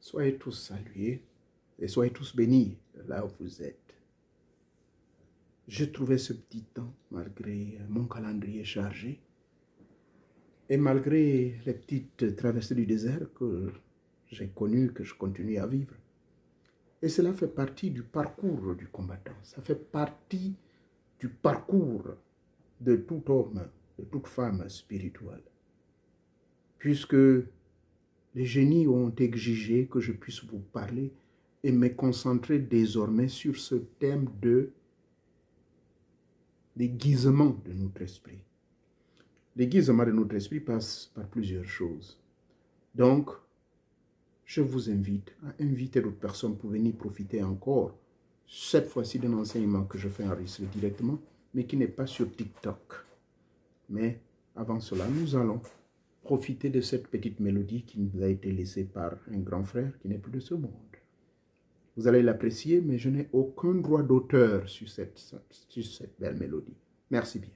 Soyez tous salués et soyez tous bénis là où vous êtes. Je trouvais ce petit temps, malgré mon calendrier chargé, et malgré les petites traversées du désert que j'ai connues, que je continue à vivre. Et cela fait partie du parcours du combattant. Ça fait partie du parcours de tout homme, de toute femme spirituelle. Puisque les génies ont exigé que je puisse vous parler et me concentrer désormais sur ce thème de l'aiguisement de notre esprit. L'aiguisement de notre esprit passe par plusieurs choses. Donc, je vous invite à inviter d'autres personnes pour venir profiter encore, cette fois-ci d'un enseignement que je fais enregistrer directement, mais qui n'est pas sur TikTok. Mais avant cela, nous allons profiter de cette petite mélodie qui nous a été laissée par un grand frère qui n'est plus de ce monde. Vous allez l'apprécier, mais je n'ai aucun droit d'auteur sur cette belle mélodie. Merci bien.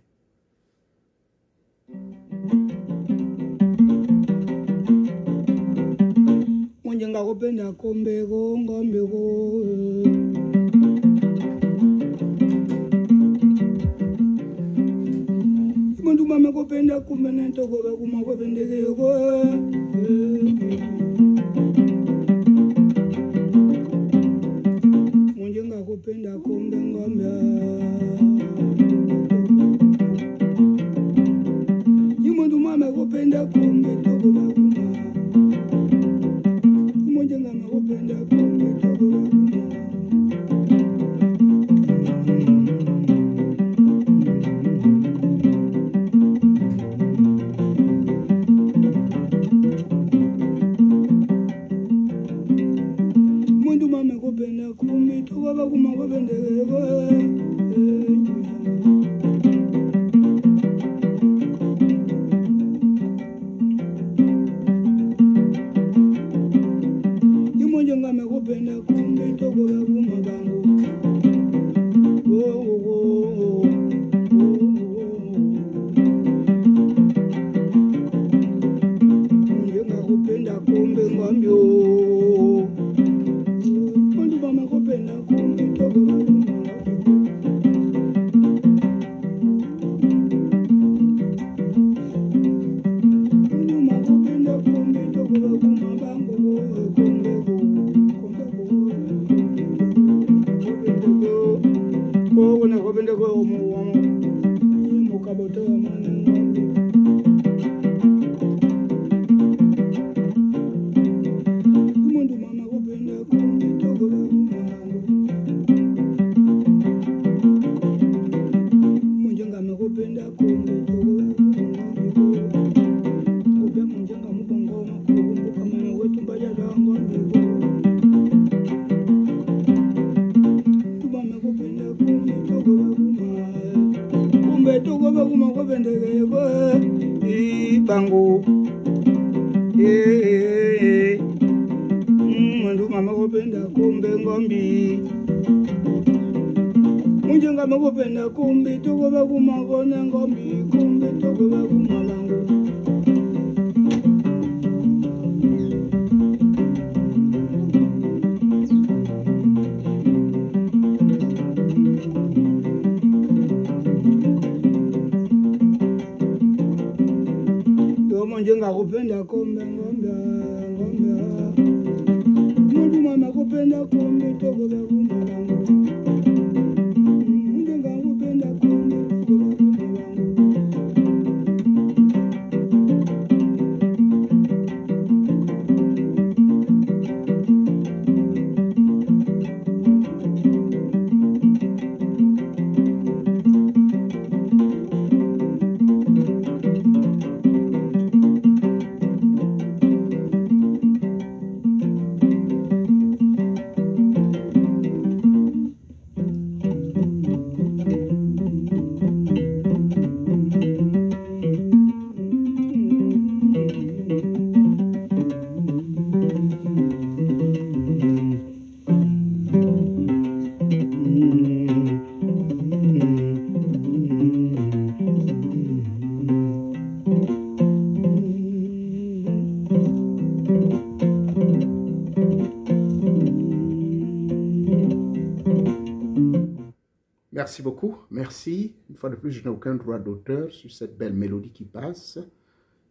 Merci beaucoup, merci. Une fois de plus, je n'ai aucun droit d'auteur sur cette belle mélodie qui passe.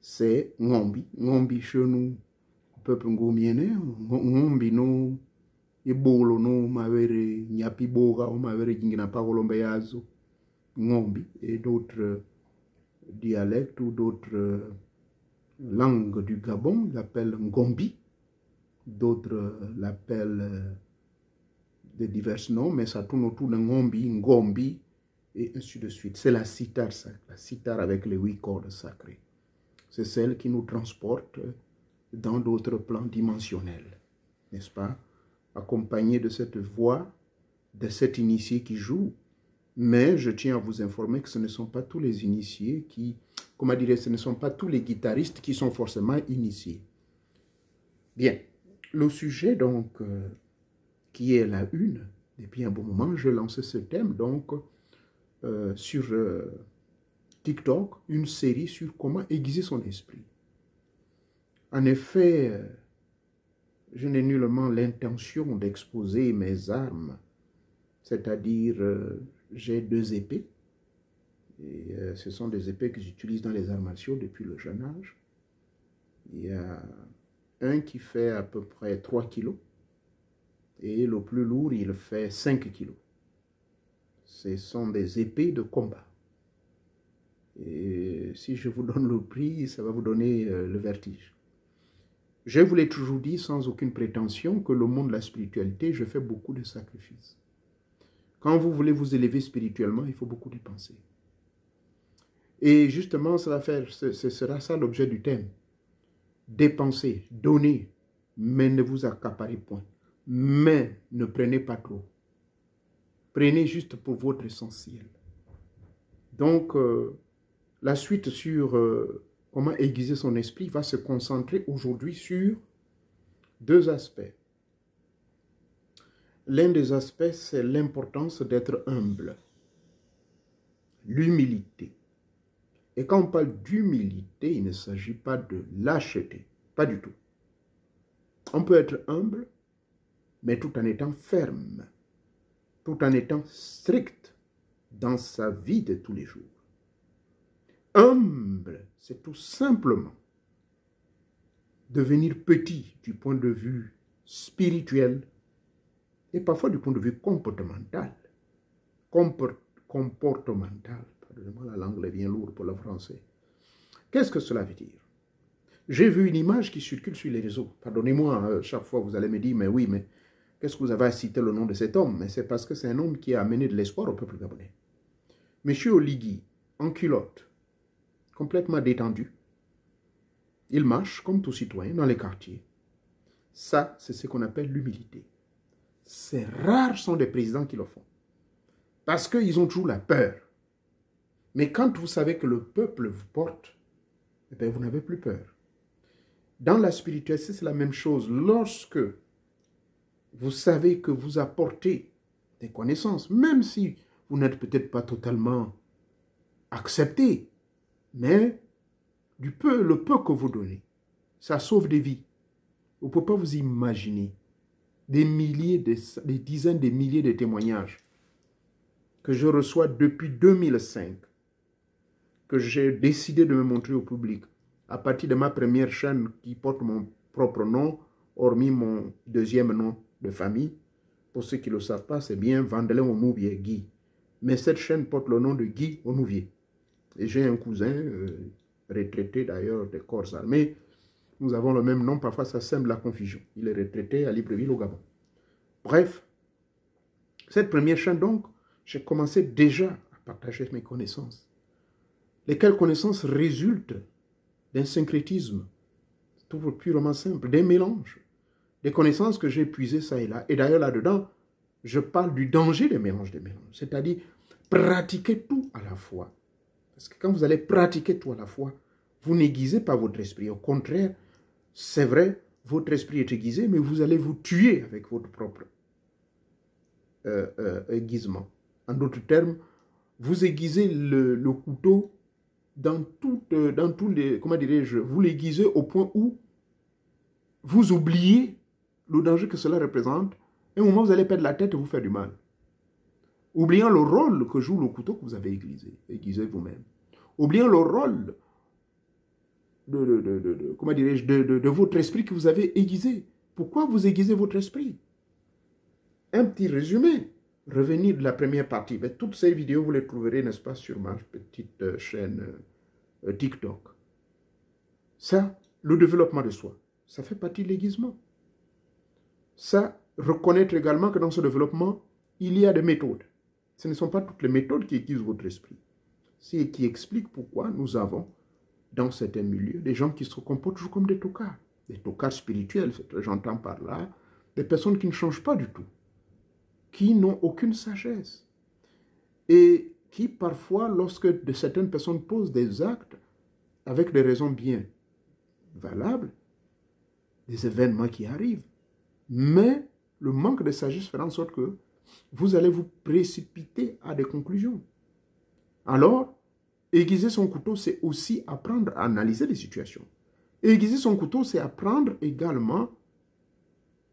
C'est Ngombi. Ngombi chez nous, peuple ngomienne. Ngombi nous, Ebolo nous, Mavere, Nyapi Boga, Mavere Jingina Parolombe Yazo. Ngombi et d'autres dialectes ou d'autres langues du Gabon l'appellent Ngombi. D'autres l'appellent de divers noms, mais ça tourne autour de Ngombi, Ngombi, et ainsi de suite. C'est la cithare sacrée, la cithare avec les 8 cordes sacrées. C'est celle qui nous transporte dans d'autres plans dimensionnels, n'est-ce pas? Accompagnée de cette voix, de cet initié qui joue. Mais je tiens à vous informer que ce ne sont pas tous les initiés qui, comment dire, ce ne sont pas tous les guitaristes qui sont forcément initiés. Bien, le sujet donc, qui est la une, depuis un bon moment, je lançais ce thème donc sur TikTok, une série sur comment aiguiser son esprit. En effet, je n'ai nullement l'intention d'exposer mes armes, c'est-à-dire j'ai 2 épées, et ce sont des épées que j'utilise dans les arts martiaux depuis le jeune âge. Il y a un qui fait à peu près 3 kilos, et le plus lourd, il fait 5 kilos. Ce sont des épées de combat. Et si je vous donne le prix, ça va vous donner le vertige. Je vous l'ai toujours dit sans aucune prétention que le monde de la spiritualité, je fais beaucoup de sacrifices. Quand vous voulez vous élever spirituellement, il faut beaucoup dépenser. Et justement, ce sera ça l'objet du thème. Dépensez, donnez, mais ne vous accaparez point. Mais ne prenez pas trop. Prenez juste pour votre essentiel. Donc, la suite sur comment aiguiser son esprit va se concentrer aujourd'hui sur 2 aspects. L'un des aspects, c'est l'importance d'être humble. L'humilité. Et quand on parle d'humilité, il ne s'agit pas de lâcheté. Pas du tout. On peut être humble, mais tout en étant ferme, tout en étant strict dans sa vie de tous les jours. Humble, c'est tout simplement devenir petit du point de vue spirituel et parfois du point de vue comportemental. Comportemental, pardonnez-moi, la langue est bien lourde pour le français. Qu'est-ce que cela veut dire? J'ai vu une image qui circule sur les réseaux. Pardonnez-moi, chaque fois vous allez me dire, mais oui, mais qu'est-ce que vous avez à citer le nom de cet homme? Mais c'est parce que c'est un homme qui a amené de l'espoir au peuple gabonais. Monsieur Oligui, en culotte, complètement détendu, il marche comme tout citoyen dans les quartiers. Ça, c'est ce qu'on appelle l'humilité. C'est rares sont des présidents qui le font. Parce qu'ils ont toujours la peur. Mais quand vous savez que le peuple vous porte, eh bien, vous n'avez plus peur. Dans la spiritualité, c'est la même chose. Lorsque vous savez que vous apportez des connaissances, même si vous n'êtes peut-être pas totalement accepté, mais le peu que vous donnez, ça sauve des vies. Vous ne pouvez pas vous imaginer des dizaines de milliers de témoignages que je reçois depuis 2005, que j'ai décidé de me montrer au public à partir de ma première chaîne qui porte mon propre nom, hormis mon 2e nom de famille. Pour ceux qui ne le savent pas, c'est bien Vandelin Onouvier, Guy. Mais cette chaîne porte le nom de Guy Onouvier. Et j'ai un cousin, retraité d'ailleurs des corps armés. Nous avons le même nom, parfois ça sème la confusion. Il est retraité à Libreville au Gabon. Bref, cette première chaîne donc, j'ai commencé déjà à partager mes connaissances. Lesquelles connaissances résultent d'un syncrétisme, tout purement simple, d'un mélange, des connaissances que j'ai puisées ça et là. Et d'ailleurs là-dedans, je parle du danger des mélanges, c'est-à-dire pratiquer tout à la fois. Parce que quand vous allez pratiquer tout à la fois, vous n'aiguisez pas votre esprit. Au contraire, c'est vrai, votre esprit est aiguisé, mais vous allez vous tuer avec votre propre aiguisement. En d'autres termes, vous aiguisez le couteau dans tous les, comment dirais-je, vous l'aiguisez au point où vous oubliez le danger que cela représente, et au moment où vous allez perdre la tête et vous faire du mal. oubliant le rôle que joue le couteau que vous avez aiguisé vous-même, oubliant le rôle comment dirais-je, de votre esprit que vous avez aiguisé. Pourquoi vous aiguisez votre esprit? Un petit résumé, revenir de la première partie. Mais toutes ces vidéos, vous les trouverez, n'est-ce pas, sur ma petite chaîne TikTok. Ça, le développement de soi, ça fait partie de l'aiguisement. Ça, reconnaître également que dans ce développement, il y a des méthodes. Ce ne sont pas toutes les méthodes qui aiguisent votre esprit. C'est qui expliquent pourquoi nous avons, dans certains milieux, des gens qui se comportent toujours comme des tocards spirituels, j'entends par là, des personnes qui ne changent pas du tout, qui n'ont aucune sagesse, et qui parfois, lorsque certaines personnes posent des actes, avec des raisons bien valables, des événements qui arrivent, mais le manque de sagesse fait en sorte que vous allez vous précipiter à des conclusions. Alors, aiguiser son couteau, c'est aussi apprendre à analyser les situations. Aiguiser son couteau, c'est apprendre également,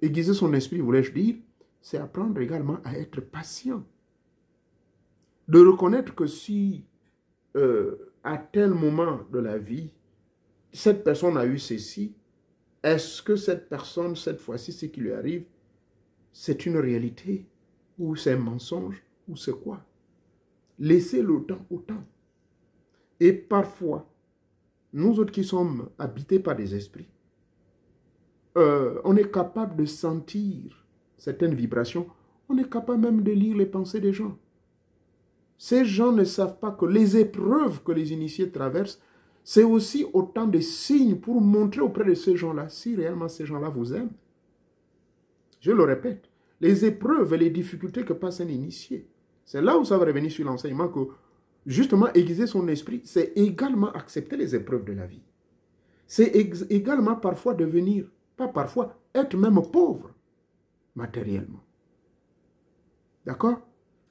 aiguiser son esprit, voulais-je dire, c'est apprendre également à être patient. De reconnaître que si, à tel moment de la vie, cette personne a eu ceci, est-ce que cette personne, cette fois-ci, ce qui lui arrive, c'est une réalité, ou c'est un mensonge, ou c'est quoi? Laissez le temps au temps. Et parfois, nous autres qui sommes habités par des esprits, on est capable de sentir certaines vibrations, on est capable même de lire les pensées des gens. Ces gens ne savent pas que les épreuves que les initiés traversent, c'est aussi autant de signes pour montrer auprès de ces gens-là, si réellement ces gens-là vous aiment. Je le répète, les épreuves et les difficultés que passe un initié, c'est là où ça va revenir sur l'enseignement que justement, aiguiser son esprit, c'est également accepter les épreuves de la vie. C'est également parfois devenir, pas parfois, être même pauvre matériellement. D'accord?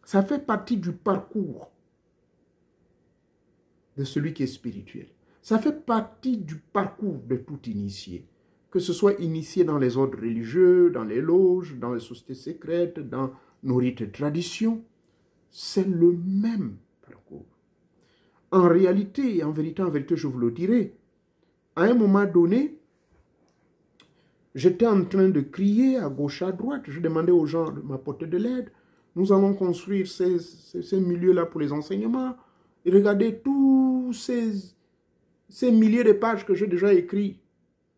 Ça fait partie du parcours de celui qui est spirituel. Ça fait partie du parcours de tout initié. Que ce soit initié dans les ordres religieux, dans les loges, dans les sociétés secrètes, dans nos rites et traditions, c'est le même parcours. En réalité, en vérité, je vous le dirai, à un moment donné, j'étais en train de crier à gauche, à droite. Je demandais aux gens de m'apporter de l'aide. Nous allons construire ces milieux-là pour les enseignements. Et regardez tous ces milliers de pages que j'ai déjà écrits.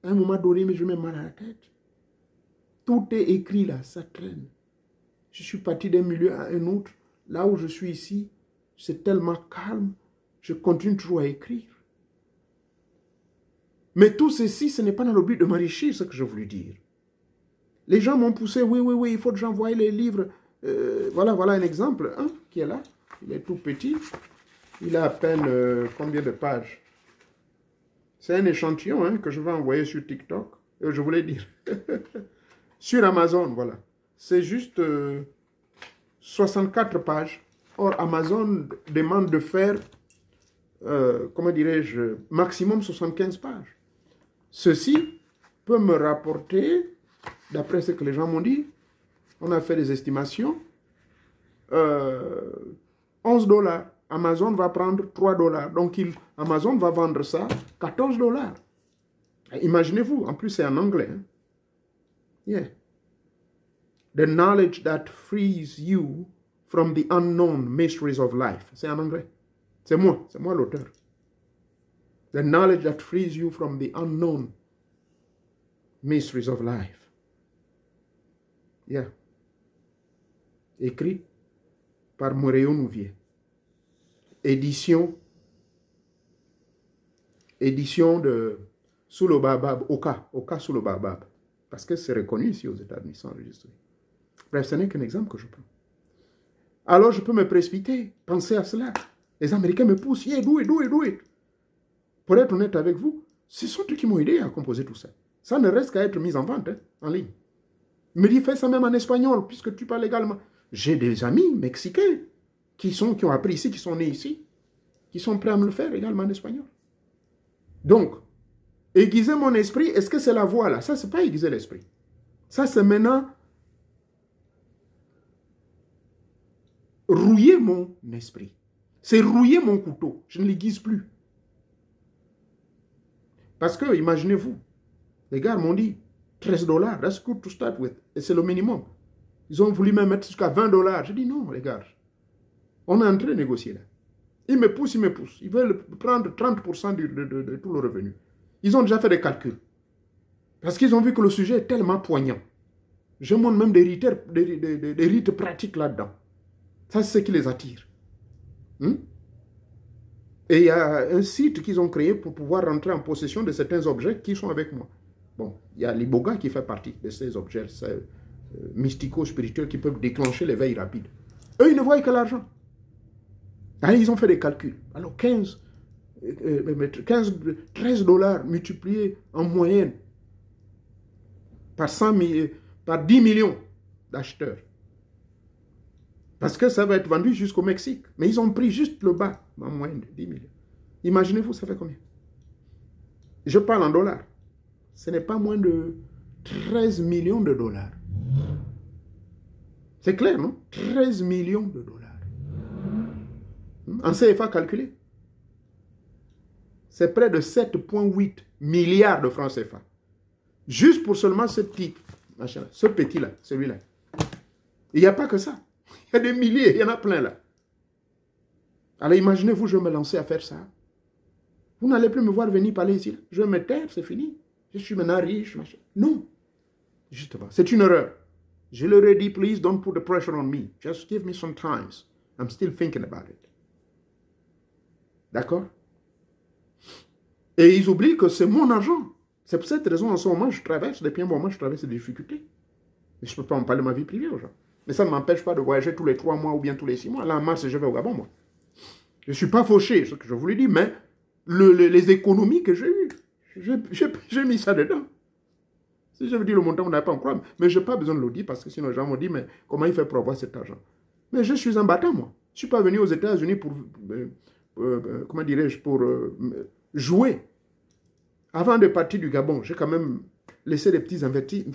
À un moment donné, mais je mets mal à la tête. Tout est écrit là, ça traîne. Je suis parti d'un milieu à un autre. Là où je suis ici, c'est tellement calme. Je continue toujours à écrire. Mais tout ceci, ce n'est pas dans le but de m'enrichir, ce que je voulais dire. Les gens m'ont poussé, oui, il faut que j'envoie les livres. Voilà un exemple qui est là. Il est tout petit. Il a à peine combien de pages? C'est un échantillon que je vais envoyer sur TikTok. Je voulais dire. Sur Amazon, voilà. C'est juste 64 pages. Or, Amazon demande de faire, comment dirais-je, maximum 75 pages. Ceci peut me rapporter, d'après ce que les gens m'ont dit, on a fait des estimations, 11 $. Amazon va prendre 3 $. Donc, Amazon va vendre ça 14 $. Imaginez-vous, en plus c'est en anglais. Hein? Yeah. The knowledge that frees you from the unknown mysteries of life. C'est en anglais. C'est moi l'auteur. The knowledge that frees you from the unknown mysteries of life. Yeah. Écrit par Moréo Nouvier. Édition de Sous le Baobab, Oka sous le Baobab. Parce que c'est reconnu ici aux États-Unis, c'est enregistré. Bref, ce n'est qu'un exemple que je prends. Alors je peux me précipiter, penser à cela. Les Américains me poussent, yeah, do it. Pour être honnête avec vous, ce sont eux qui m'ont aidé à composer tout ça. Ça ne reste qu'à être mis en vente en ligne. Il me dit, fais ça même en espagnol, puisque tu parles également. J'ai des amis mexicains qui ont appris ici, qui sont nés ici, qui sont prêts à me le faire également en espagnol. Donc, aiguiser mon esprit, est-ce que c'est la voie là? Ça, c'est pas aiguiser l'esprit. Ça, c'est maintenant rouiller mon esprit. C'est rouiller mon couteau. Je ne l'aiguise plus. Parce que, imaginez-vous, les gars m'ont dit, $13, that's good to start with. Et c'est le minimum. Ils ont voulu même mettre jusqu'à $20. J'ai dit non, les gars. On est en train de négocier là. Ils me poussent, ils me poussent. Ils veulent prendre 30% de tout le revenu. Ils ont déjà fait des calculs. Parce qu'ils ont vu que le sujet est tellement poignant. Je montre même des rites pratiques là-dedans. Ça, c'est ce qui les attire. Et il y a un site qu'ils ont créé pour pouvoir rentrer en possession de certains objets qui sont avec moi. Bon, il y a l'Iboga qui fait partie de ces objets mystico-spirituels qui peuvent déclencher l'éveil rapide. Eux, ils ne voient que l'argent. Ils ont fait des calculs. Alors, $13 multipliés en moyenne par 10 millions d'acheteurs. Parce que ça va être vendu jusqu'au Mexique. Mais ils ont pris juste le bas, en moyenne de 10 millions. Imaginez-vous, ça fait combien? Je parle en dollars. Ce n'est pas moins de 13 millions de dollars. C'est clair, non? 13 millions de dollars. En CFA calculé. C'est près de 7,8 milliards de francs CFA. Juste pour seulement ce petit, ce petit-là, celui-là. Il n'y a pas que ça. Il y a des milliers, il y en a plein là. Alors imaginez-vous, je vais me lancer à faire ça. Vous n'allez plus me voir venir parler ici. Là. Je vais me taire, c'est fini. Je suis maintenant riche, machin. Non. Justement, c'est une erreur. Je leur ai dit, please don't put the pressure on me. Just give me some time. I'm still thinking about it. D'accord? Et ils oublient que c'est mon argent. C'est pour cette raison, en ce moment, je traverse, depuis un moment, je traverse des difficultés. Mais je ne peux pas en parler de ma vie privée aux gens. Mais ça ne m'empêche pas de voyager tous les 3 mois ou bien tous les 6 mois. Là, en mars, je vais au Gabon, moi. Je ne suis pas fauché, ce que je vous l'ai dit, mais les économies que j'ai eues, j'ai mis ça dedans. Si je vous dis le montant, on n'a pas en croire. Mais je n'ai pas besoin de le dire parce que sinon, les gens m'ont dit, mais comment il fait pour avoir cet argent? Mais je suis un battant, moi. Je ne suis pas venu aux États-Unis pour, comment dirais-je, pour jouer. Avant de partir du Gabon, j'ai quand même laissé des petits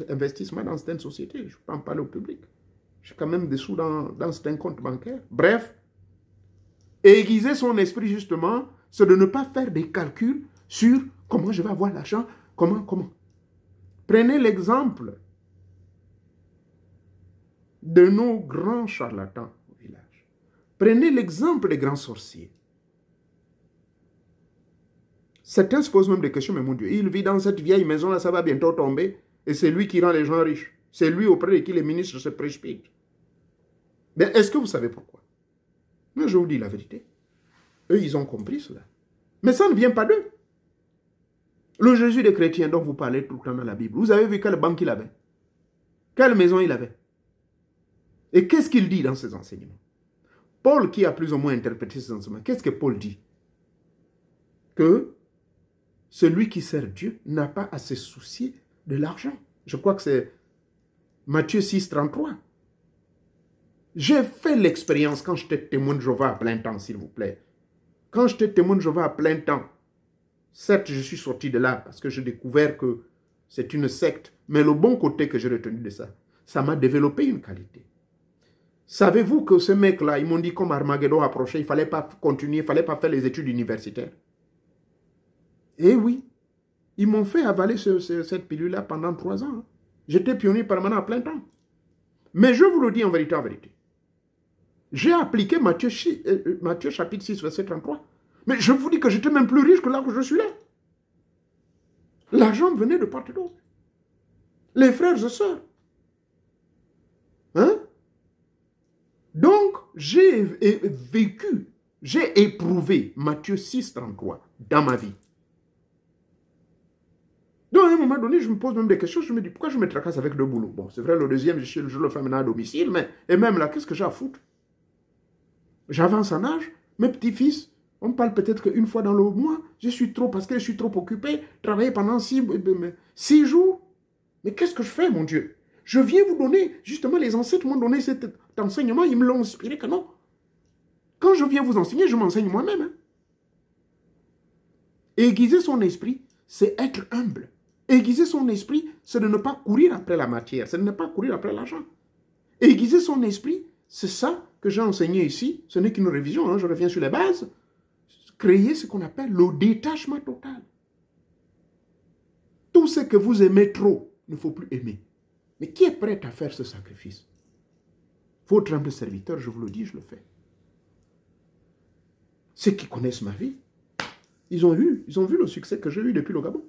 investissements dans certaines sociétés. Je ne peux pas en parler au public. J'ai quand même des sous dans certains comptes bancaires. Bref, aiguiser son esprit, justement, c'est de ne pas faire des calculs sur comment je vais avoir l'argent, comment. Prenez l'exemple de nos grands charlatans au village. Prenez l'exemple des grands sorciers. Certains se posent même des questions, mais mon Dieu, il vit dans cette vieille maison-là, ça va bientôt tomber, et c'est lui qui rend les gens riches. C'est lui auprès de qui les ministres se précipitent. Mais est-ce que vous savez pourquoi? Mais je vous dis la vérité. Eux, ils ont compris cela. Mais ça ne vient pas d'eux. Le Jésus des chrétiens dont vous parlez tout le temps dans la Bible, vous avez vu quelle banque il avait? Quelle maison il avait? Et qu'est-ce qu'il dit dans ses enseignements? Paul, qui a plus ou moins interprété ses enseignements, qu'est-ce que Paul dit? Que celui qui sert Dieu n'a pas à se soucier de l'argent. Je crois que c'est Matthieu 6, 33. J'ai fait l'expérience quand j'étais témoin de Jéhovah à plein temps, s'il vous plaît. Quand j'étais témoin de Jéhovah à plein temps, certes, je suis sorti de là parce que j'ai découvert que c'est une secte, mais le bon côté que j'ai retenu de ça, ça m'a développé une qualité. Savez-vous que ce mec-là, ils m'ont dit comme Armageddon approchait, il ne fallait pas continuer, il ne fallait pas faire les études universitaires. Eh oui, ils m'ont fait avaler cette pilule-là pendant 3 ans. J'étais pionnier permanent à plein temps. Mais je vous le dis en vérité, j'ai appliqué Matthieu chapitre 6, verset 33. Mais je vous dis que j'étais même plus riche que là où je suis là. L'argent venait de part et d'autre. Les frères et sœurs. Hein? Donc, j'ai vécu, j'ai éprouvé Matthieu 6, 33 dans ma vie. Donc, à un moment donné, je me pose même des questions. Je me dis, pourquoi je me tracasse avec 2 boulots? Bon, c'est vrai, le deuxième, je le fais maintenant à domicile, mais et même là, qu'est-ce que j'ai à foutre? J'avance en âge, mes petits-fils, on parle peut-être qu'une fois dans le mois, parce que je suis trop occupé, travailler pendant 6 jours. Mais qu'est-ce que je fais, mon Dieu? Je viens vous donner, justement, les ancêtres m'ont donné cet enseignement, ils me l'ont inspiré que non. Quand je viens vous enseigner, je m'enseigne moi-même. Hein. Aiguiser son esprit, c'est être humble. Aiguiser son esprit, c'est de ne pas courir après la matière, c'est de ne pas courir après l'argent. Aiguiser son esprit, c'est ça, que j'ai enseigné ici, ce n'est qu'une révision, hein, je reviens sur les bases, créer ce qu'on appelle le détachement total. Tout ce que vous aimez trop, il ne faut plus aimer. Mais qui est prêt à faire ce sacrifice? Votre humble serviteur, je vous le dis, je le fais. Ceux qui connaissent ma vie, ils ont vu le succès que j'ai eu depuis le Gabon.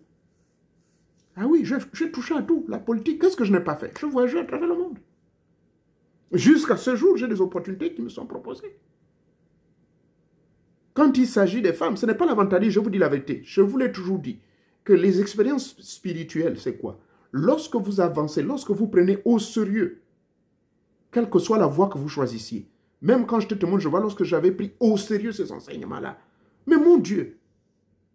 Ah oui, j'ai touché à tout. La politique, qu'est-ce que je n'ai pas fait? Je voyageais à travers le monde. Jusqu'à ce jour, j'ai des opportunités qui me sont proposées. Quand il s'agit des femmes, ce n'est pas l'avantage, je vous dis la vérité. Je vous l'ai toujours dit, que les expériences spirituelles, c'est quoi? Lorsque vous avancez, lorsque vous prenez au sérieux, quelle que soit la voie que vous choisissiez, même quand je te témoigne, je vois lorsque j'avais pris au sérieux ces enseignements-là. Mais mon Dieu,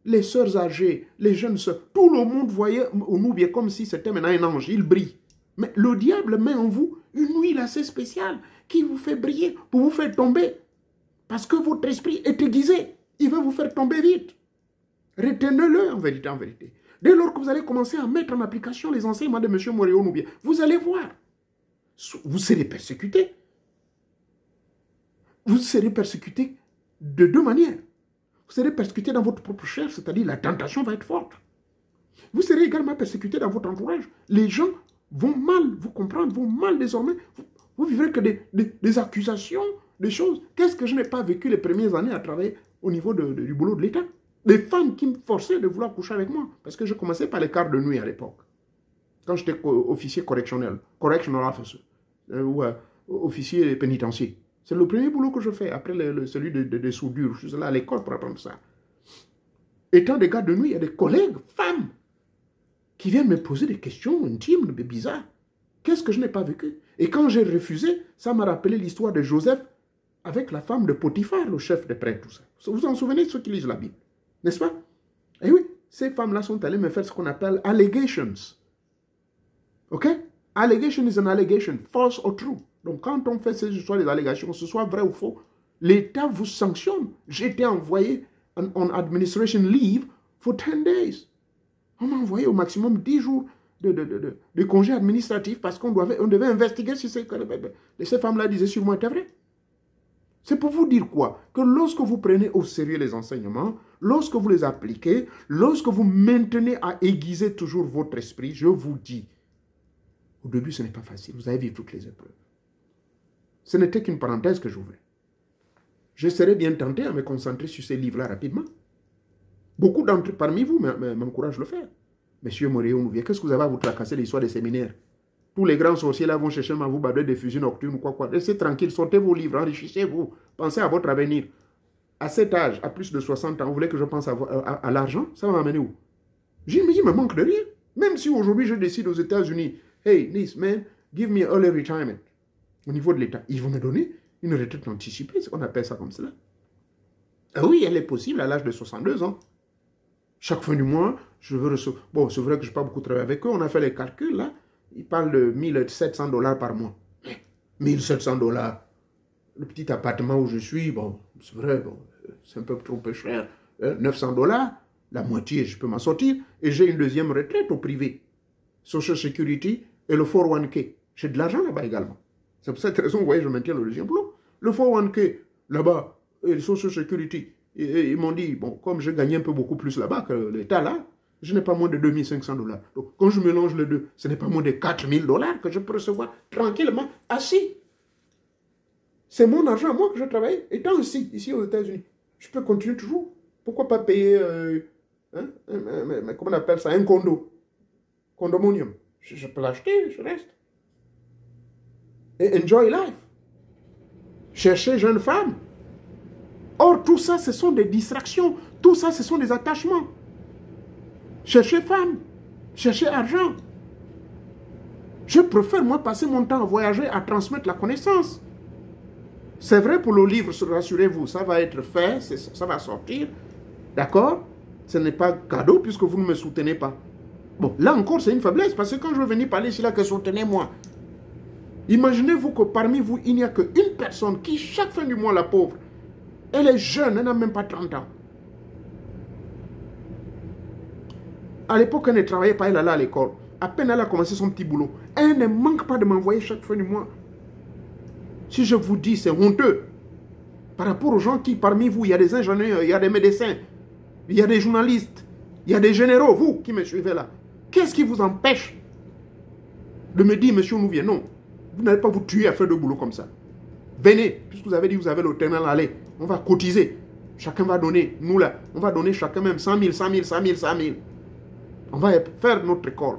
les sœurs âgées, les jeunes sœurs, tout le monde voyait nous bien comme si c'était maintenant un ange, il brille. Mais le diable met en vous une huile assez spéciale qui vous fait briller pour vous faire tomber. Parce que votre esprit est aiguisé. Il veut vous faire tomber vite. Retenez-le en vérité, en vérité. Dès lors que vous allez commencer à mettre en application les enseignements de M. Moréo Noubien, vous allez voir. Vous serez persécuté. Vous serez persécuté de deux manières. Vous serez persécuté dans votre propre chair, c'est-à-dire la tentation va être forte. Vous serez également persécuté dans votre entourage. Les gens vont mal vous comprendre, vont mal désormais. Vous vivrez que des accusations, des choses. Qu'est-ce que je n'ai pas vécu les premières années à travailler au niveau du boulot de l'État? Des femmes qui me forçaient de vouloir coucher avec moi. Parce que je commençais par les quarts de nuit à l'époque. Quand j'étais officier correctionnel, correctional officer, ou officier pénitentiaire. C'est le premier boulot que je fais, après celui de soudure. Je suis là à l'école pour apprendre ça. Étant des gardes de nuit, il y a des collègues, femmes, qui viennent me poser des questions intimes, bizarres. Qu'est-ce que je n'ai pas vécu? Et quand j'ai refusé, ça m'a rappelé l'histoire de Joseph avec la femme de Potiphar, le chef des prêtres, tout ça. Vous vous en souvenez de ceux qui lisent la Bible? N'est-ce pas? Et oui, ces femmes-là sont allées me faire ce qu'on appelle allegations. OK? Allegation is an allegation, false or true. Donc quand on fait ces histoires des allégations, que ce soit vrai ou faux, l'État vous sanctionne. J'ai été envoyé on administration leave for 10 days. On m'a envoyé au maximum 10 jours de congé administratif parce qu'on devait investiguer si ces femmes-là disaient sur moi était vrai. C'est pour vous dire quoi? Que lorsque vous prenez au sérieux les enseignements, lorsque vous les appliquez, lorsque vous maintenez à aiguiser toujours votre esprit, je vous dis, au début ce n'est pas facile, vous allez vivre toutes les épreuves. Ce n'était qu'une parenthèse que j'ouvrais. Je serais bien tenté à me concentrer sur ces livres-là rapidement. Beaucoup d'entre parmi vous m'encouragent à le faire. Monsieur Moréo Noubien, qu'est-ce que vous avez à vous tracasser l'histoire des séminaires? Tous les grands sorciers là vont chercher à vous babler des fusils nocturnes ou quoi. Restez tranquille, sortez vos livres, enrichissez-vous. Pensez à votre avenir. À cet âge, à plus de 60 ans, vous voulez que je pense à l'argent? Ça va m'amener où? Il me manque de rien. Même si aujourd'hui je décide aux États-Unis, hey, this man, give me early retirement. Au niveau de l'État, ils vont me donner une retraite anticipée, c'est qu'on appelle ça comme cela. Ah oui, elle est possible à l'âge de 62 ans. Chaque fin du mois, je veux recevoir... Bon, c'est vrai que je n'ai pas beaucoup travaillé avec eux, on a fait les calculs là. Ils parlent de 1700 $ par mois. 1700 $. Le petit appartement où je suis, bon, c'est vrai, bon, c'est un peu trop peu cher. 900 $, la moitié, je peux m'en sortir. Et j'ai une deuxième retraite au privé. Social Security et le 401k. J'ai de l'argent là-bas également. C'est pour cette raison, vous voyez, je maintiens le deuxième boulot. Le 401k, là-bas, et le Social Security, ils m'ont dit, bon, comme je gagnais un peu beaucoup plus là-bas que l'État là, je n'ai pas moins de 2500 $. Donc, quand je mélange les deux, ce n'est pas moins de 4000 $ que je peux recevoir tranquillement, assis. C'est mon argent, moi, que je travaille, étant ici aux États-Unis. Je peux continuer toujours. Pourquoi pas payer, comment on appelle ça, un condominium. Je peux l'acheter, je reste. Et enjoy life. Chercher jeune femme. Or, tout ça, ce sont des distractions. Tout ça, ce sont des attachements. Chercher femme. Chercher argent. Je préfère, moi, passer mon temps à voyager, à transmettre la connaissance. C'est vrai pour le livre, rassurez-vous, ça va être fait, ça va sortir. D'accord? Ce n'est pas cadeau puisque vous ne me soutenez pas. Bon, là encore, c'est une faiblesse parce que quand je veux venir parler ici, là, que soutenez-moi. Imaginez-vous que parmi vous, il n'y a qu'une personne qui, chaque fin du mois, la pauvre, elle est jeune, elle n'a même pas 30 ans. À l'époque, elle ne travaillait pas, elle allait à l'école. À peine elle a commencé son petit boulot. Elle ne manque pas de m'envoyer chaque fin du mois Si je vous dis, c'est honteux. Par rapport aux gens qui, parmi vous, il y a des ingénieurs, il y a des médecins, il y a des journalistes, il y a des généraux, vous qui me suivez là. Qu'est-ce qui vous empêche de me dire, monsieur Nouvier, non, vous n'allez pas vous tuer à faire de boulot comme ça. Venez, puisque vous avez dit, vous avez le terminal, allez, on va cotiser. Chacun va donner, nous là, on va donner chacun même 100 000, 100 000, 100 000, 100 000. On va faire notre école.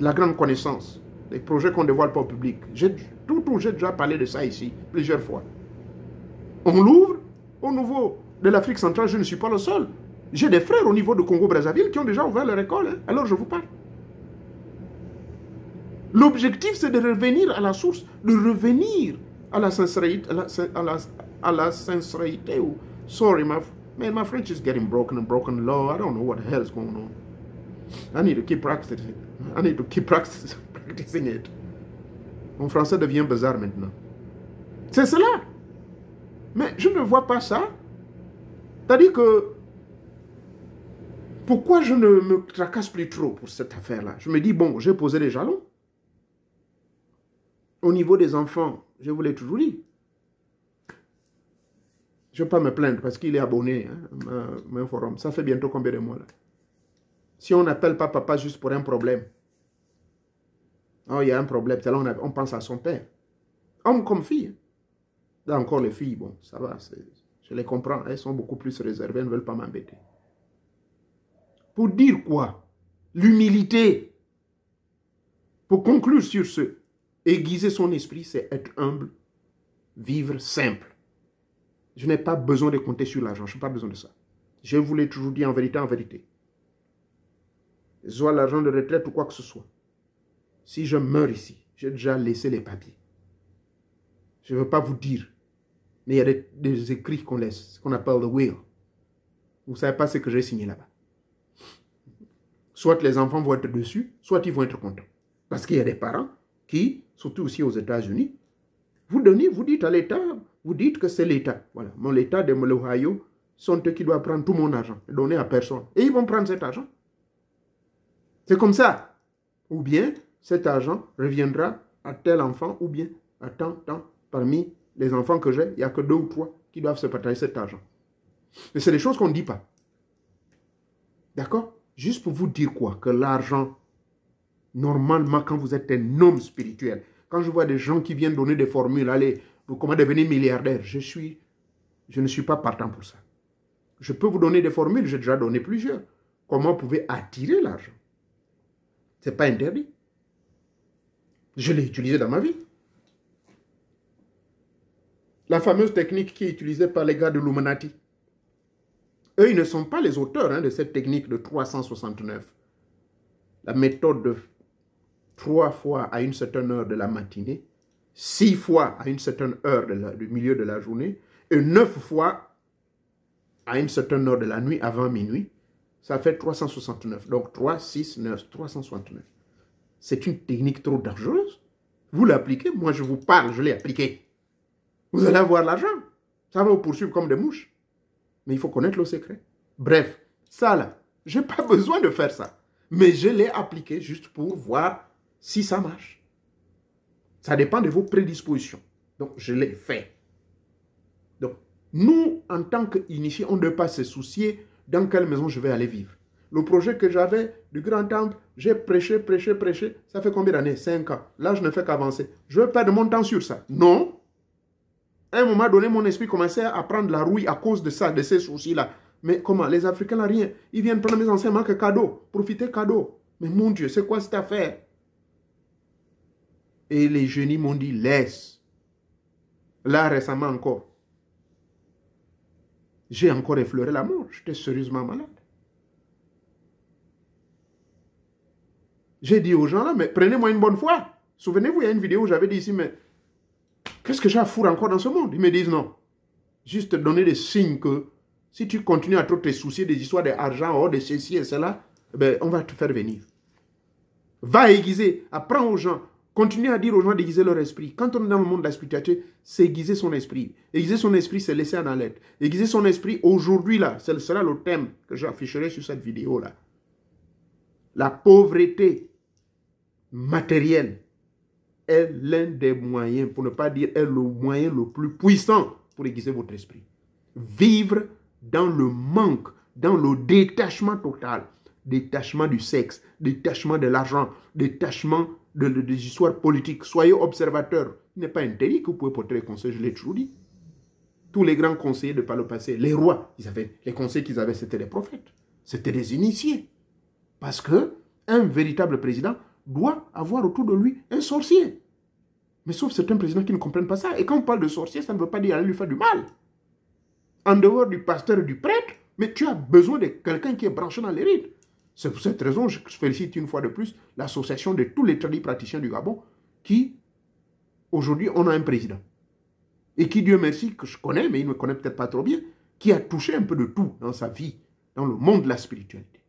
La grande connaissance. Les projets qu'on ne dévoile pas au public. J'ai déjà parlé de ça ici, plusieurs fois. On l'ouvre au niveau de l'Afrique centrale, je ne suis pas le seul. J'ai des frères au niveau de Congo-Brazzaville qui ont déjà ouvert leur école, hein. Alors je vous parle. L'objectif, c'est de revenir à la source, de revenir à la sincérité, à la sincérité. Sorry, my French is getting broken and broken low. I don't know what the hell is going on. I need to keep practicing it. I need to keep practicing it. Mon français devient bizarre maintenant. C'est cela. Mais je ne vois pas ça. C'est-à-dire que pourquoi je ne me tracasse plus trop pour cette affaire-là? Je me dis, bon, j'ai posé les jalons. Au niveau des enfants, je vous l'ai toujours dit. Je ne vais pas me plaindre parce qu'il est abonné à mon forum. Ça fait bientôt combien de mois là? Si on n'appelle pas papa juste pour un problème. Oh, il y a un problème. Là, on pense à son père. Homme comme fille. Là encore, les filles, bon, ça va. Je les comprends. Elles sont beaucoup plus réservées. Elles ne veulent pas m'embêter. Pour dire quoi? L'humilité. Pour conclure sur ce, aiguiser son esprit, c'est être humble, vivre simple. Je n'ai pas besoin de compter sur l'argent. Je n'ai pas besoin de ça. Je vous l'ai toujours dit en vérité, en vérité. Soit l'argent de retraite ou quoi que ce soit. Si je meurs ici, j'ai déjà laissé les papiers. Je ne veux pas vous dire. Mais il y a des écrits qu'on laisse, qu'on appelle the will. Vous ne savez pas ce que j'ai signé là-bas. Soit les enfants vont être dessus, soit ils vont être contents. Parce qu'il y a des parents qui, surtout aussi aux États-Unis, vous dites à l'État, vous dites que c'est l'État. Voilà, l'État de l'Ohio sont eux qui doivent prendre tout mon argent et donner à personne. Et ils vont prendre cet argent. C'est comme ça. Ou bien, cet argent reviendra à tel enfant, ou bien à tant. Parmi les enfants que j'ai, il n'y a que 2 ou 3 qui doivent se partager cet argent. Mais c'est des choses qu'on ne dit pas. D'accord? Juste pour vous dire quoi? Que l'argent, normalement, quand vous êtes un homme spirituel, quand je vois des gens qui viennent donner des formules, allez, pour comment devenir milliardaire, je ne suis pas partant pour ça. Je peux vous donner des formules, j'ai déjà donné plusieurs. Comment vous pouvez attirer l'argent? Ce n'est pas interdit. Je l'ai utilisé dans ma vie. La fameuse technique qui est utilisée par les gars de l'Illuminati. Eux, ils ne sont pas les auteurs de cette technique de 369. La méthode de 3 fois à une certaine heure de la matinée, 6 fois à une certaine heure du milieu de la journée, et 9 fois à une certaine heure de la nuit avant minuit. Ça fait 369. Donc 3, 6, 9, 369. C'est une technique trop dangereuse. Vous l'appliquez, moi je vous parle, je l'ai appliqué. Vous allez avoir l'argent. Ça va vous poursuivre comme des mouches. Mais il faut connaître le secret. Bref, ça là, je n'ai pas besoin de faire ça. Mais je l'ai appliqué juste pour voir si ça marche. Ça dépend de vos prédispositions. Donc, je l'ai fait. Donc, nous, en tant qu'initiés, on ne doit pas se soucier dans quelle maison je vais aller vivre. Le projet que j'avais du Grand Temple, j'ai prêché. Ça fait combien d'années? 5 ans. Là, je ne fais qu'avancer. Je vais perdre mon temps sur ça. Non. À un moment donné, mon esprit commençait à prendre la rouille à cause de ça, de ces soucis-là. Mais comment? Les Africains n'ont rien. Ils viennent prendre mes enseignements que cadeau. Profiter cadeau. Mais mon Dieu, c'est quoi cette affaire? Et les génies m'ont dit, laisse. Là, récemment encore, j'ai encore effleuré la mort. J'étais sérieusement malade. J'ai dit aux gens là, mais prenez-moi une bonne fois. Souvenez-vous, il y a une vidéo où j'avais dit ici, mais qu'est-ce que j'ai à foutre encore dans ce monde? Ils me disent non. Juste te donner des signes que si tu continues à trop te soucier des histoires d'argent, de ceci et cela, ben, on va te faire venir. Va aiguiser, apprends aux gens. Continue à dire aux gens d'aiguiser leur esprit. Quand on est dans le monde de la spiritualité, c'est aiguiser son esprit. Aiguiser son esprit, c'est laisser en haleine. Aiguiser son esprit, aujourd'hui, là, ce sera le thème que j'afficherai sur cette vidéo-là. La pauvreté matérielle est l'un des moyens, pour ne pas dire est le moyen le plus puissant pour aiguiser votre esprit. Vivre dans le manque, dans le détachement total. Détachement du sexe, détachement de l'argent, détachement des histoires politiques. Soyez observateurs. Il n'est pas interdit que vous pouvez porter les conseils, je l'ai toujours dit. Tous les grands conseillers de par le passé, les rois, les conseils qu'ils avaient, c'était des prophètes. C'était des initiés. Parce qu'un véritable président doit avoir autour de lui un sorcier. Mais sauf certains présidents qui ne comprennent pas ça. Et quand on parle de sorcier, ça ne veut pas dire aller lui faire du mal. En dehors du pasteur et du prêtre, mais tu as besoin de quelqu'un qui est branché dans les rites. C'est pour cette raison que je félicite une fois de plus l'association de tous les praticiens du Gabon qui, aujourd'hui, on a un président. Et qui, Dieu merci, que je connais, mais il ne me connaît peut-être pas trop bien, qui a touché un peu de tout dans sa vie, dans le monde de la spiritualité.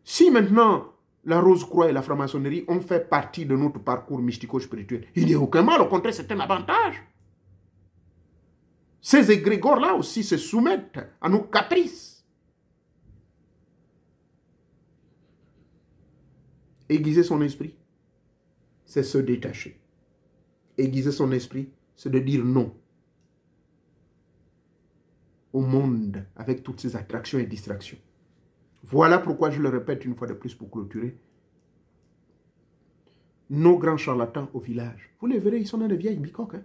Si maintenant la Rose-Croix et la franc-maçonnerie ont fait partie de notre parcours mystico-spirituel, il n'y a aucun mal, au contraire, c'est un avantage. Ces égrégores-là aussi se soumettent à nos caprices. Aiguiser son esprit, c'est se détacher. Aiguiser son esprit, c'est de dire non au monde avec toutes ses attractions et distractions. Voilà pourquoi je le répète une fois de plus pour clôturer. Nos grands charlatans au village, vous les verrez, ils sont dans des vieilles bicoques. Hein?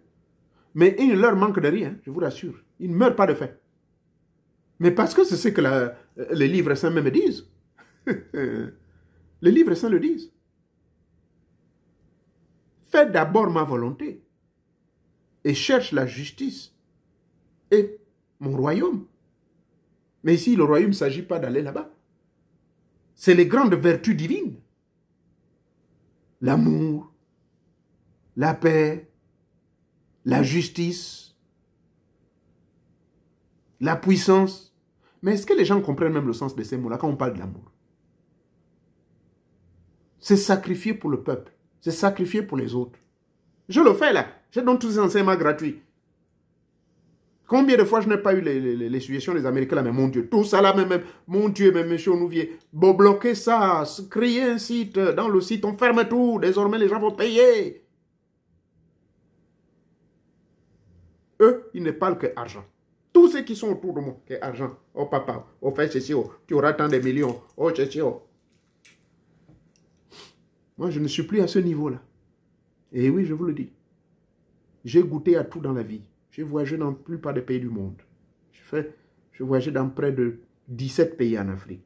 Mais il leur manque de rien, je vous rassure. Ils ne meurent pas de faim. Mais parce que c'est ce que les livres saints même disent. Les livres saints le disent. Fais d'abord ma volonté et cherche la justice et mon royaume. Mais ici, le royaume ne s'agit pas d'aller là-bas. C'est les grandes vertus divines. L'amour, la paix, la justice, la puissance. Mais est-ce que les gens comprennent même le sens de ces mots-là quand on parle de l'amour? C'est sacrifier pour le peuple. C'est sacrifier pour les autres. Je le fais là. Je donne tous ces enseignements gratuits. Combien de fois je n'ai pas eu les suggestions des Américains là, mais mon Dieu, tout ça là, même, mon Dieu, mais monsieur Nouvier, bloquez ça, créez un site, dans le site, on ferme tout, désormais les gens vont payer. Eux, ils ne parlent que argent. Tous ceux qui sont autour de moi, que argent. Oh papa, oh fais ceci, oh, tu auras tant de millions, oh ceci, oh. Moi, je ne suis plus à ce niveau-là. Et oui, je vous le dis. J'ai goûté à tout dans la vie. J'ai voyagé dans la plupart des pays du monde. J'ai voyagé dans près de 17 pays en Afrique.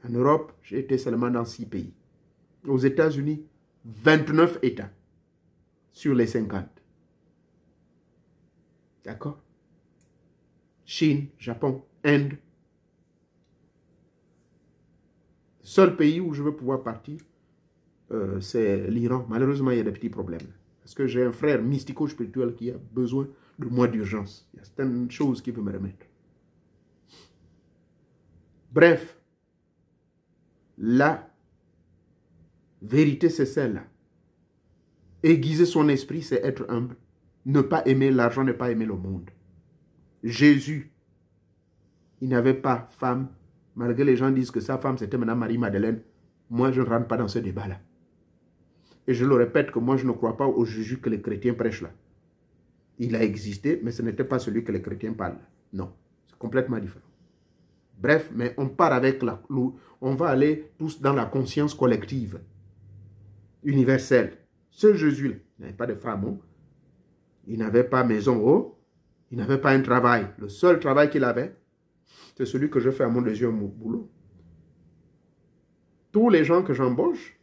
En Europe, j'ai été seulement dans 6 pays. Aux États-Unis, 29 États sur les 50. D'accord? Chine, Japon, Inde. Le seul pays où je veux pouvoir partir, c'est l'Iran. Malheureusement, il y a des petits problèmes. Parce que j'ai un frère mystico-spirituel qui a besoin de moi d'urgence. Il y a certaines choses qu'il veut me remettre. Bref, la vérité, c'est celle-là. Aiguiser son esprit, c'est être humble. Ne pas aimer l'argent, ne pas aimer le monde. Jésus, il n'avait pas femme. Malgré les gens disent que sa femme, c'était Mme Marie-Madeleine. Moi, je ne rentre pas dans ce débat-là. Et je le répète que moi, je ne crois pas au Jésus que les chrétiens prêchent là. Il a existé, mais ce n'était pas celui que les chrétiens parlent. Non, c'est complètement différent. Bref, mais on part avec on va aller tous dans la conscience collective, universelle. Ce Jésus-là, il n'avait pas de femme, oh. Il n'avait pas maison, oh. Il n'avait pas un travail. Le seul travail qu'il avait, c'est celui que je fais à mon deuxième boulot. Tous les gens que j'embauche,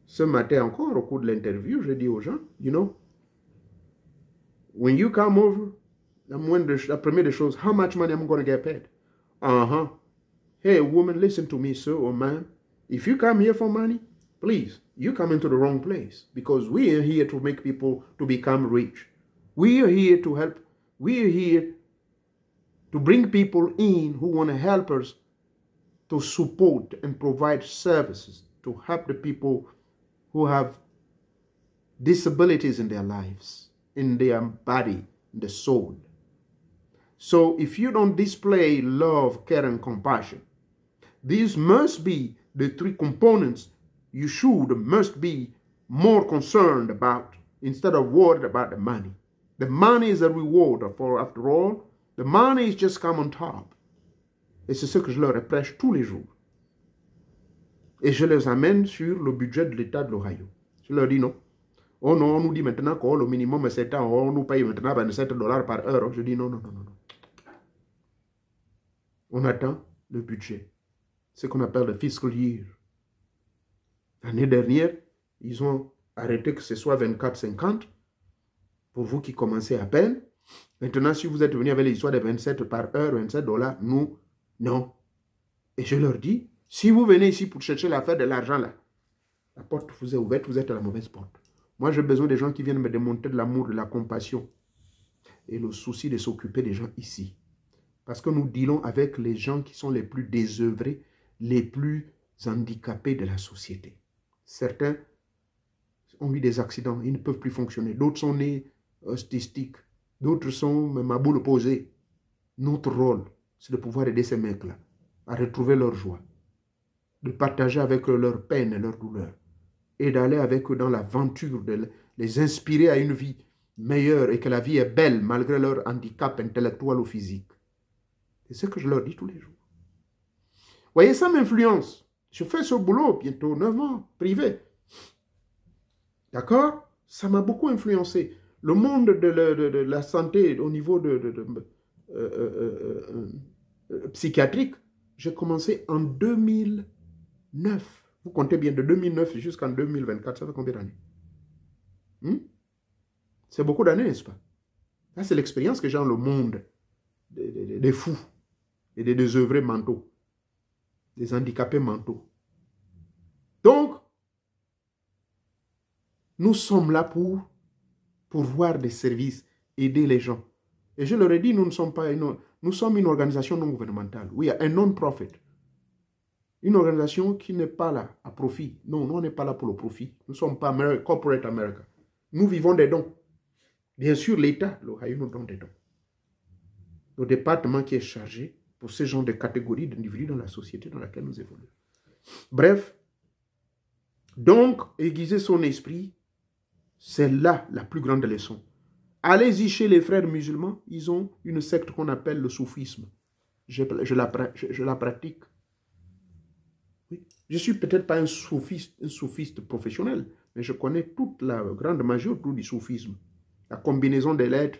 ce matin encore, au cours de l'interview, je dis aux gens, you know, when you come over, la première des choses, how much money am I going to get paid? Hey, woman, listen to me, sir or man. If you come here for money, please, you come into the wrong place. Because we are here to make people to become rich. We are here to help. We are here to bring people in who want to help us to support and provide services to help the people who have disabilities in their lives, in their body, in the soul. So if you don't display love, care, and compassion, these must be the three components you must be more concerned about, instead of worried about the money. The money is a reward, after all. The money is just come on top. Et c'est ce que je leur prêche tous les jours. Et je les amène sur le budget de l'État de l'Ohio. Je leur dis non. Oh non, on nous dit maintenant que le minimum est 7 ans, on nous paye maintenant $27 par heure. Je dis non, non, non, non. On attend le budget. Ce qu'on appelle le fiscal year. L'année dernière, ils ont arrêté que ce soit 24,50 pour vous qui commencez à peine. Maintenant, si vous êtes venu avec l'histoire de 27 par heure, $27, nous, non. Et je leur dis, si vous venez ici pour chercher l'affaire de l'argent là, la porte vous est ouverte, vous êtes à la mauvaise porte. Moi, j'ai besoin des gens qui viennent me démontrer de l'amour, de la compassion et le souci de s'occuper des gens ici. Parce que nous dealons avec les gens qui sont les plus désœuvrés, les plus handicapés de la société. Certains ont eu des accidents, ils ne peuvent plus fonctionner. D'autres sont nés autistiques. D'autres sont même à boule opposée. Notre rôle, c'est de pouvoir aider ces mecs-là à retrouver leur joie, de partager avec eux leur peine et leur douleur, et d'aller avec eux dans l'aventure, de les inspirer à une vie meilleure et que la vie est belle malgré leur handicap intellectuel ou physique. C'est ce que je leur dis tous les jours. Voyez, ça m'influence. Je fais ce boulot bientôt 9 ans, privé. D'accord? Ça m'a beaucoup influencé. Le monde de la santé au niveau psychiatrique, j'ai commencé en 2009. Vous comptez bien, de 2009 jusqu'en 2024, ça fait combien d'années? C'est beaucoup d'années, n'est-ce pas? Ça, c'est l'expérience que j'ai dans le monde des fous et des désœuvrés mentaux, des handicapés mentaux. Donc, nous sommes là pour voir des services, aider les gens. Et je leur ai dit, nous sommes une organisation non gouvernementale. Oui, un non-profit. Une organisation qui n'est pas là à profit. Non, nous, on n'est pas là pour le profit. Nous ne sommes pas corporate America. Nous vivons des dons. Bien sûr, l'État, l'Ohio nous donne des dons. Le département qui est chargé pour ce genre de catégories d'individus dans la société dans laquelle nous évoluons. Bref, donc, aiguiser son esprit, c'est là la plus grande leçon. Allez-y chez les frères musulmans, ils ont une secte qu'on appelle le soufisme. Je la pratique. Oui. Je ne suis peut-être pas un soufiste professionnel, mais je connais toute la grande majorité du soufisme. La combinaison des lettres.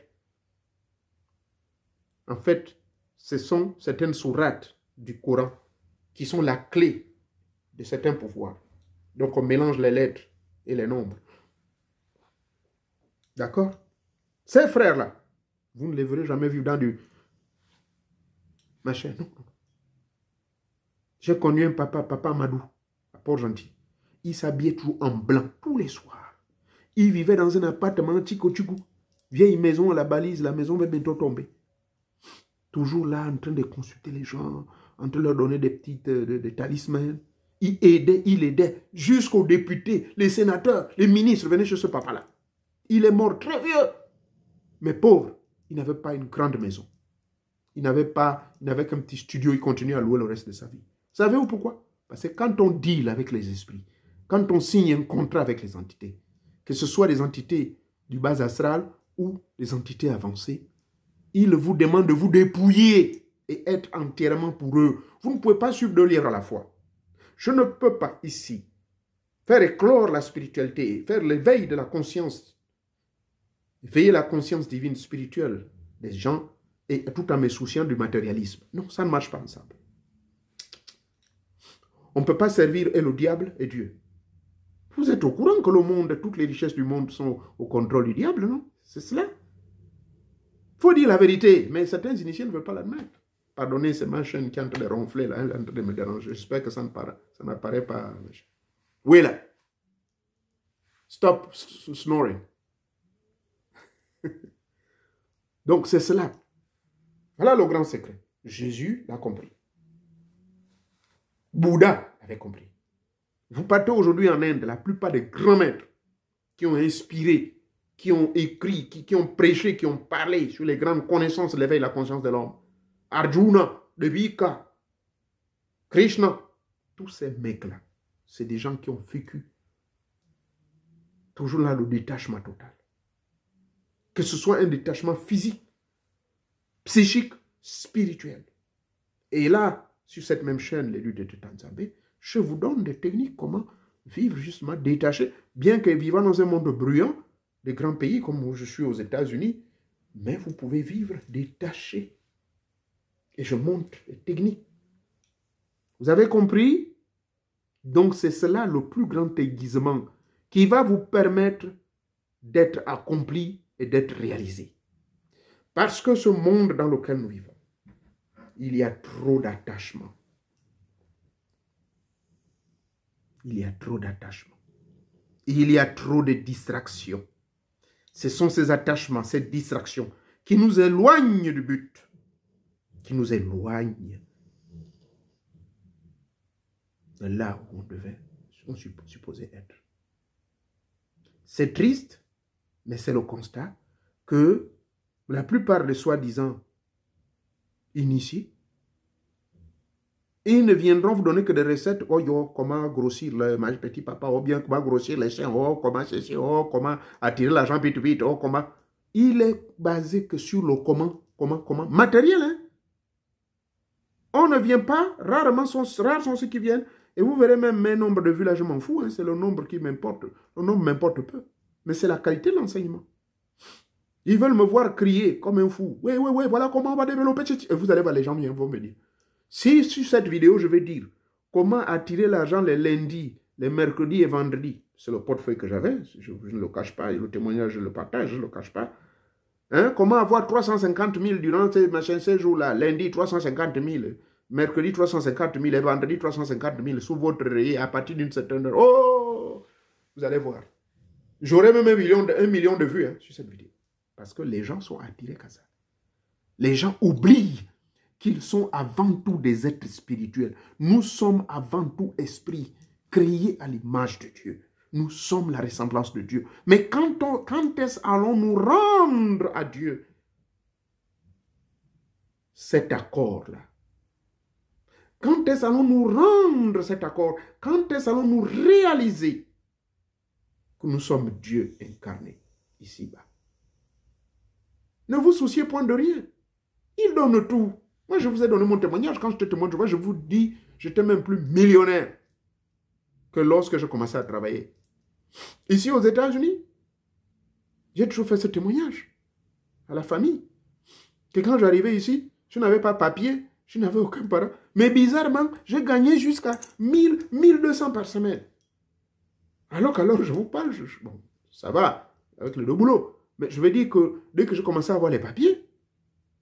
En fait, ce sont certaines sourates du Coran qui sont la clé de certains pouvoirs. Donc, on mélange les lettres et les nombres. D'accord? Ces frères-là, vous ne les verrez jamais vus dans du machin. Non. J'ai connu un papa Amadou, à Port-Gentil. Il s'habillait toujours en blanc tous les soirs. Il vivait dans un appartement chico-chico. Vieille maison à la balise, la maison va bientôt tomber. Toujours là, en train de consulter les gens, en train de leur donner des petites des talismans. Il aidait jusqu'aux députés, les sénateurs, les ministres venaient chez ce papa-là. Il est mort très vieux. Mais pauvre, il n'avait pas une grande maison. Il n'avait qu'un petit studio, il continue à louer le reste de sa vie. Savez-vous pourquoi? Parce que quand on deal avec les esprits, quand on signe un contrat avec les entités, que ce soit des entités du bas astral ou des entités avancées, ils vous demandent de vous dépouiller et être entièrement pour eux. Vous ne pouvez pas suivre 2 livres à la fois. Je ne peux pas ici faire éclore la spiritualité, faire l'éveil de la conscience, éveiller la conscience divine spirituelle des gens et tout en me souciant du matérialisme. Non, ça ne marche pas ensemble. On ne peut pas servir et le diable et Dieu. Vous êtes au courant que le monde, toutes les richesses du monde sont au contrôle du diable, non? C'est cela. Il faut dire la vérité, mais certains initiés ne veulent pas l'admettre. Pardonnez ces machines qui sont en train de ronfler, là, en train de me déranger. J'espère que ça n'apparaît pas. Oui, là. Stop snoring. Donc, c'est cela. Voilà le grand secret. Jésus l'a compris. Bouddha l'avait compris. Vous partez aujourd'hui en Inde, la plupart des grands maîtres qui ont inspiré, qui ont écrit, qui ont prêché, qui ont parlé sur les grandes connaissances de l'éveil de la conscience de l'homme. Arjuna, Devika, Krishna, tous ces mecs-là c'est des gens qui ont vécu toujours là le détachement total. Que ce soit un détachement physique, psychique, spirituel. Et là, sur cette même chaîne, les luttes de Tanzambé, je vous donne des techniques comment vivre justement détaché, bien que vivant dans un monde bruyant, des grands pays comme où je suis aux États-Unis, mais vous pouvez vivre détaché. Et je montre les techniques. Vous avez compris? Donc c'est cela le plus grand aiguisement qui va vous permettre d'être accompli et d'être réalisé. Parce que ce monde dans lequel nous vivons, il y a trop d'attachement. Il y a trop d'attachement. Il y a trop de distractions. Ce sont ces attachements, ces distractions qui nous éloignent du but, qui nous éloignent de là où on supposait être. C'est triste, mais c'est le constat que la plupart des soi-disant initiés, ils ne viendront vous donner que des recettes. Oh, yo, comment grossir le petit papa, ou bien comment grossir les chiens, oh, comment ceci, oh, comment attirer l'argent vite, vite, oh, comment. Il est basé que sur le comment, matériel, hein. On ne vient pas, rares sont ceux qui viennent, et vous verrez même mes nombres de vues, là, je m'en fous, hein, c'est le nombre qui m'importe. Le nombre m'importe peu, mais c'est la qualité de l'enseignement. Ils veulent me voir crier comme un fou. Oui, voilà comment on va développer. Et vous allez voir, les gens vont me dire. Si sur cette vidéo, je vais dire comment attirer l'argent les lundis, les mercredis et vendredis, c'est le portefeuille que j'avais, je ne le cache pas, et le témoignage, je le partage, je ne le cache pas. Hein? Comment avoir 350 000 durant ces jours-là, lundi 350 000, mercredi 350 000 et vendredi 350 000 sous votre rayé à partir d'une certaine heure. Oh, vous allez voir. J'aurai même 1 million de vues, hein, sur cette vidéo. Parce que les gens sont attirés qu'à ça. Les gens oublient qu'ils sont avant tout des êtres spirituels. Nous sommes avant tout esprits créés à l'image de Dieu. Nous sommes la ressemblance de Dieu. Mais quand est-ce allons-nous rendre à Dieu cet accord-là? Quand est-ce allons-nous rendre cet accord? Quand est-ce allons-nous réaliser que nous sommes Dieu incarné ici-bas? Ne vous souciez point de rien. Il donne tout. Moi, je vous ai donné mon témoignage. Quand je te témoigne, je vous dis, je n'étais même plus millionnaire que lorsque je commençais à travailler. Ici, aux États-Unis, j'ai toujours fait ce témoignage à la famille. Que quand j'arrivais ici, je n'avais pas papier, je n'avais aucun parent. Mais bizarrement, j'ai gagné jusqu'à 1000, 1200 par semaine. Alors je vous parle, bon, ça va, avec le boulot. Mais je veux dire que dès que je commençais à avoir les papiers,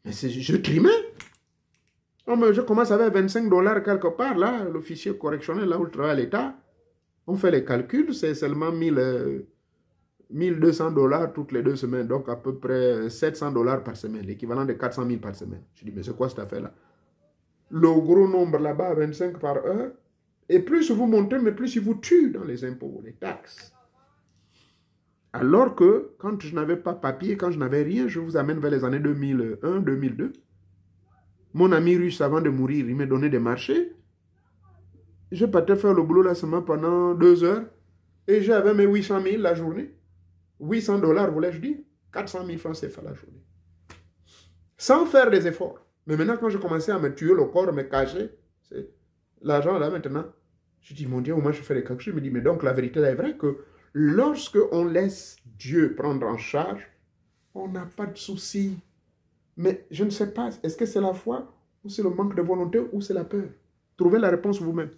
mais je trimais. Je commence avec 25 $ quelque part, là, le fichier correctionnel, là où je travaille à l'État. On fait les calculs, c'est seulement 1200 $ toutes les 2 semaines, donc à peu près 700 $ par semaine, l'équivalent de 400 000 par semaine. Je dis, mais c'est quoi cette affaire-là? Le gros nombre là-bas, 25 par heure, et plus vous montez, mais plus ils vous tuent dans les impôts, les taxes. Alors que, quand je n'avais pas papier, quand je n'avais rien, je vous amène vers les années 2001, 2002. Mon ami russe, avant de mourir, il m'a donné des marchés. Je partais faire le boulot là seulement pendant 2 heures. Et j'avais mes 800 000 la journée. 800 $, voulais-je dire. 400 000 francs CFA la journée. Sans faire des efforts. Mais maintenant, quand je commençais à me tuer le corps, me cacher, l'argent là maintenant, je dis, mon Dieu, moi je fais des calculs. Je me dis, mais donc la vérité là est vraie que lorsque on laisse Dieu prendre en charge, on n'a pas de souci. Mais je ne sais pas, est-ce que c'est la foi, ou c'est le manque de volonté, ou c'est la peur? Trouvez la réponse vous-même.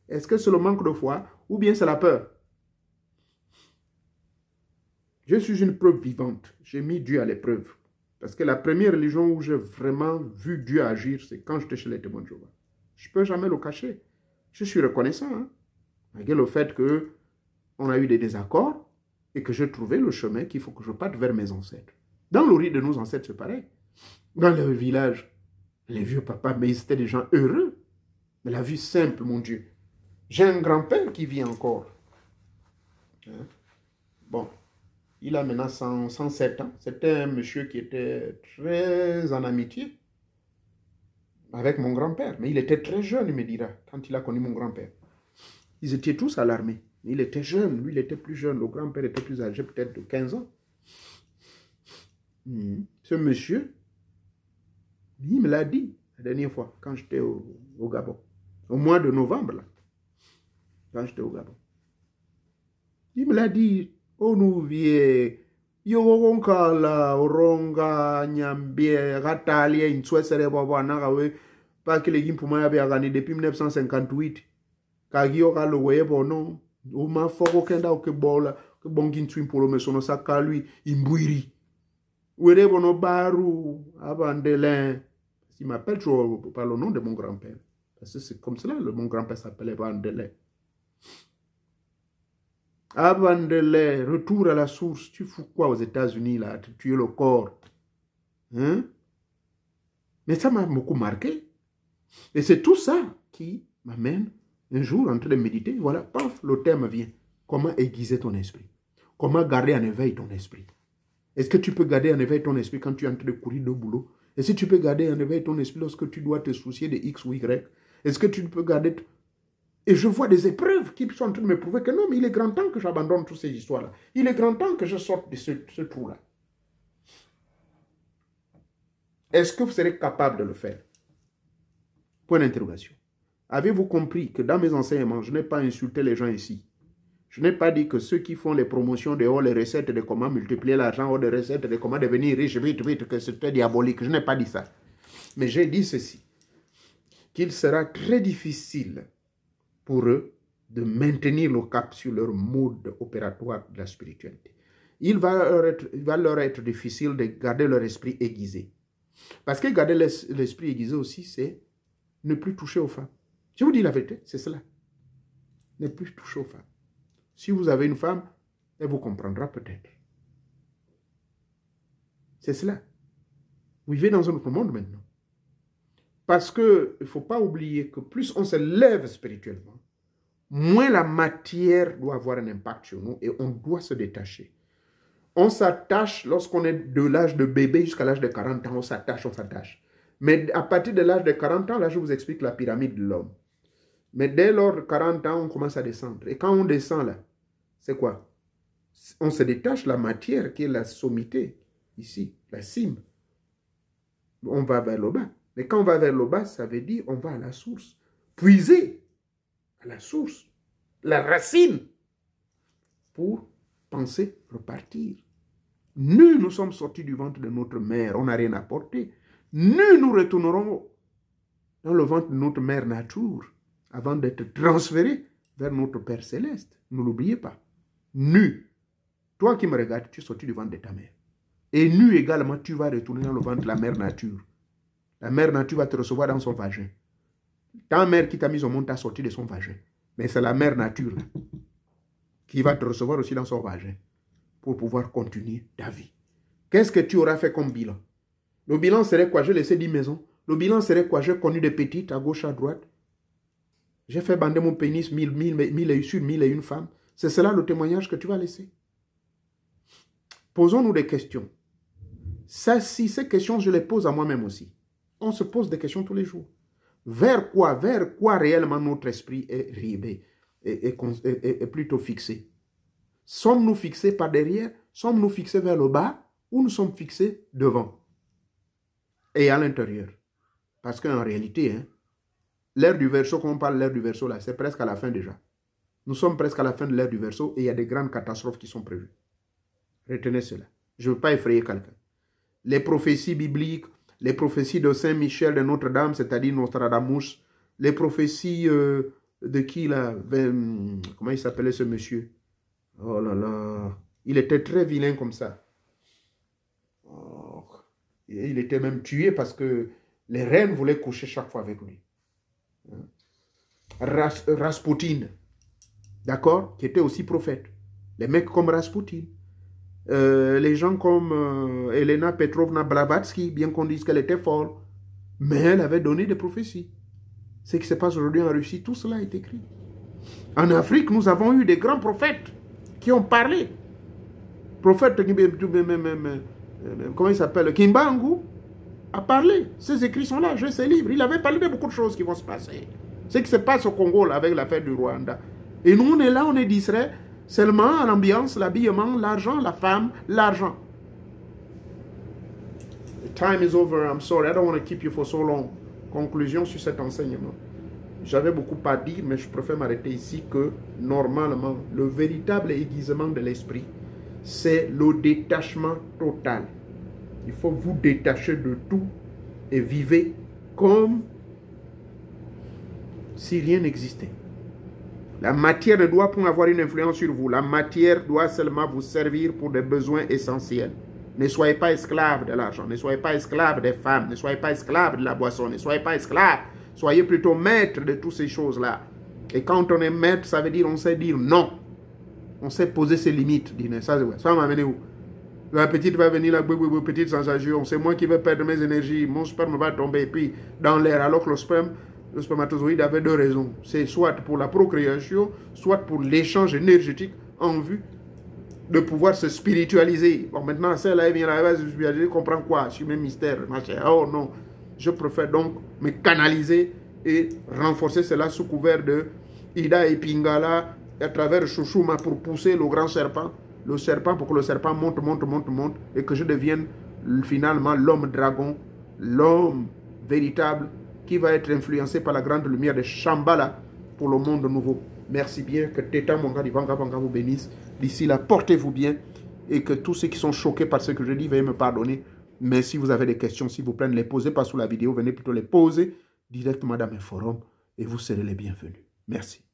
Est-ce que c'est le manque de foi, ou bien c'est la peur? Je suis une preuve vivante. J'ai mis Dieu à l'épreuve. Parce que la première religion où j'ai vraiment vu Dieu agir, c'est quand j'étais chez les témoins de Jéhovah. Je ne peux jamais le cacher. Je suis reconnaissant, hein, malgré le fait qu'on a eu des désaccords et que j'ai trouvé le chemin qu'il faut que je parte vers mes ancêtres. Dans le riz de nos ancêtres, c'est pareil. Dans le village, les vieux papas, mais ils étaient des gens heureux. Mais la vie simple, mon Dieu. J'ai un grand-père qui vit encore. Hein? Bon, il a maintenant 107 ans. C'était un monsieur qui était très en amitié avec mon grand-père. Mais il était très jeune, il me dira, quand il a connu mon grand-père. Ils étaient tous à l'armée. Il était jeune, lui il était plus jeune, le grand-père était plus âgé, peut-être de 15 ans. Ce monsieur, il me l'a dit la dernière fois, quand j'étais au Gabon, au mois de novembre, là, quand j'étais au Gabon. Il me l'a dit, oh nous viens, yogonka la oronga nyambie ratalia inswe sereba nagawe pas que les gars pour moi depuis 1958 kagio ka le weye bono o ma foko kenda o ke bola ke bongin twin polo me sono saka lui imbuiri were bono baru abandelen il m'appelle toujours par le nom de mon grand-père parce que c'est comme cela mon grand-père s'appelait Abandelen. Abandelen, retour à la source. Tu fous quoi aux États-Unis là? Tu tues le corps. Hein? Mais ça m'a beaucoup marqué. Et c'est tout ça qui m'amène un jour en train de méditer. Voilà, paf, le thème vient. Comment aiguiser ton esprit? Comment garder en éveil ton esprit? Est-ce que tu peux garder en éveil ton esprit quand tu es en train de courir de boulot? Est-ce que tu peux garder en éveil ton esprit lorsque tu dois te soucier de X ou Y? Est-ce que tu peux garder... Et je vois des épreuves qui sont en train de me prouver que non, mais il est grand temps que j'abandonne toutes ces histoires-là. Il est grand temps que je sorte de ce trou-là. Est-ce que vous serez capable de le faire? Point d'interrogation. Avez-vous compris que dans mes enseignements, je n'ai pas insulté les gens ici? Je n'ai pas dit que ceux qui font les promotions de les recettes de comment multiplier l'argent, les recettes de comment devenir riche vite, vite, que c'était diabolique. Je n'ai pas dit ça. Mais j'ai dit ceci, qu'il sera très difficile pour eux de maintenir le cap sur leur mode opératoire de la spiritualité. Il va leur être difficile de garder leur esprit aiguisé. Parce que garder l'esprit aiguisé aussi, c'est ne plus toucher aux femmes. Je vous dis la vérité, c'est cela. Ne plus toucher aux femmes. Si vous avez une femme, elle vous comprendra peut-être. C'est cela. Vous vivez dans un autre monde maintenant. Parce qu'il ne faut pas oublier que plus on se lève spirituellement, moins la matière doit avoir un impact sur nous et on doit se détacher. On s'attache lorsqu'on est de l'âge de bébé jusqu'à l'âge de 40 ans, on s'attache, on s'attache. Mais à partir de l'âge de 40 ans, là je vous explique la pyramide de l'homme. Mais dès lors de 40 ans, on commence à descendre. Et quand on descend là, c'est quoi? On se détache la matière qui est la sommité, ici, la cime. On va vers le bas. Mais quand on va vers le bas, ça veut dire on va à la source. Puiser à la source, la racine, pour penser repartir. Nous sommes sortis du ventre de notre mère, on n'a rien apporté. Nous retournerons dans le ventre de notre mère nature avant d'être transférés vers notre Père céleste. Ne l'oubliez pas. Toi qui me regardes, tu es sorti du ventre de ta mère. Et également, tu vas retourner dans le ventre de la mère nature. La mère nature va te recevoir dans son vagin. Ta mère qui t'a mis au monde t'a sorti de son vagin. Mais c'est la mère nature là, qui va te recevoir aussi dans son vagin pour pouvoir continuer ta vie. Qu'est-ce que tu auras fait comme bilan? Le bilan serait quoi? J'ai laissé 10 maisons. Le bilan serait quoi? J'ai connu des petites à gauche, à droite. J'ai fait bander mon pénis 1001 femmes. C'est cela le témoignage que tu vas laisser. Posons-nous des questions. Ces questions, je les pose à moi-même aussi. On se pose des questions tous les jours. Vers quoi réellement notre esprit est ribé, est plutôt fixé? Sommes-nous fixés par derrière? Sommes-nous fixés vers le bas? Ou nous sommes fixés devant? Et à l'intérieur? Parce qu'en réalité, hein, l'ère du Verseau, quand on parle de l'ère du Verseau, là, c'est presque à la fin déjà. Nous sommes presque à la fin de l'ère du Verseau et il y a des grandes catastrophes qui sont prévues. Retenez cela. Je ne veux pas effrayer quelqu'un. Les prophéties bibliques, les prophéties de Saint-Michel de Notre-Dame, c'est-à-dire Nostradamus, les prophéties de qui là, comment il s'appelait ce monsieur? Oh là là, il était très vilain comme ça. Oh, il était même tué parce que les reines voulaient coucher chaque fois avec lui. Rasputin, d'accord, qui était aussi prophète. Les mecs comme Rasputin. Les gens comme Elena Petrovna Blavatsky, bien qu'on dise qu'elle était folle, mais elle avait donné des prophéties. Ce qui se passe aujourd'hui en Russie, tout cela est écrit. En Afrique, nous avons eu des grands prophètes qui ont parlé. Prophète, comment il s'appelle? Kimbangu a parlé. Ses écrits sont là, j'ai ses livres. Il avait parlé de beaucoup de choses qui vont se passer. Ce qui se passe au Congo là, avec l'affaire du Rwanda. Et nous, on est là, on est distrait. Seulement l'ambiance, l'habillement, l'argent, la femme, l'argent. The time is over. I'm sorry. I don't want to keep you for so long. Conclusion sur cet enseignement. J'avais beaucoup à dire, mais je préfère m'arrêter ici que normalement, le véritable aiguisement de l'esprit, c'est le détachement total. Il faut vous détacher de tout et vivre comme si rien n'existait. La matière ne doit pas avoir une influence sur vous. La matière doit seulement vous servir pour des besoins essentiels. Ne soyez pas esclave de l'argent. Ne soyez pas esclave des femmes. Ne soyez pas esclave de la boisson. Ne soyez pas esclave. Soyez plutôt maître de toutes ces choses-là. Et quand on est maître, ça veut dire on sait dire non. On sait poser ses limites. Ça m'a amené où? La petite va venir là, petite sensation. C'est moi qui vais perdre mes énergies. Mon sperme va tomber. Et puis dans l'air, alors que le spermatozoïde avait deux raisons. C'est soit pour la procréation, soit pour l'échange énergétique en vue de pouvoir se spiritualiser. Bon, maintenant, celle-là, elle vient là, elle va se spiritualiser, comprend quoi? Je suis même mystère, machin. Oh non. Je préfère donc me canaliser et renforcer cela sous couvert de Ida et Pingala à travers Chouchouma pour pousser le grand serpent. Le serpent, pour que le serpent monte et que je devienne finalement l'homme dragon, l'homme véritable qui va être influencé par la grande lumière de Shambhala pour le monde nouveau. Merci bien, que Teta Monga Divanga vous bénisse. D'ici là, portez-vous bien et que tous ceux qui sont choqués par ce que je dis, veuillez me pardonner. Mais si vous avez des questions, s'il vous plaît, ne les posez pas sous la vidéo, venez plutôt les poser directement dans mes forums et vous serez les bienvenus. Merci.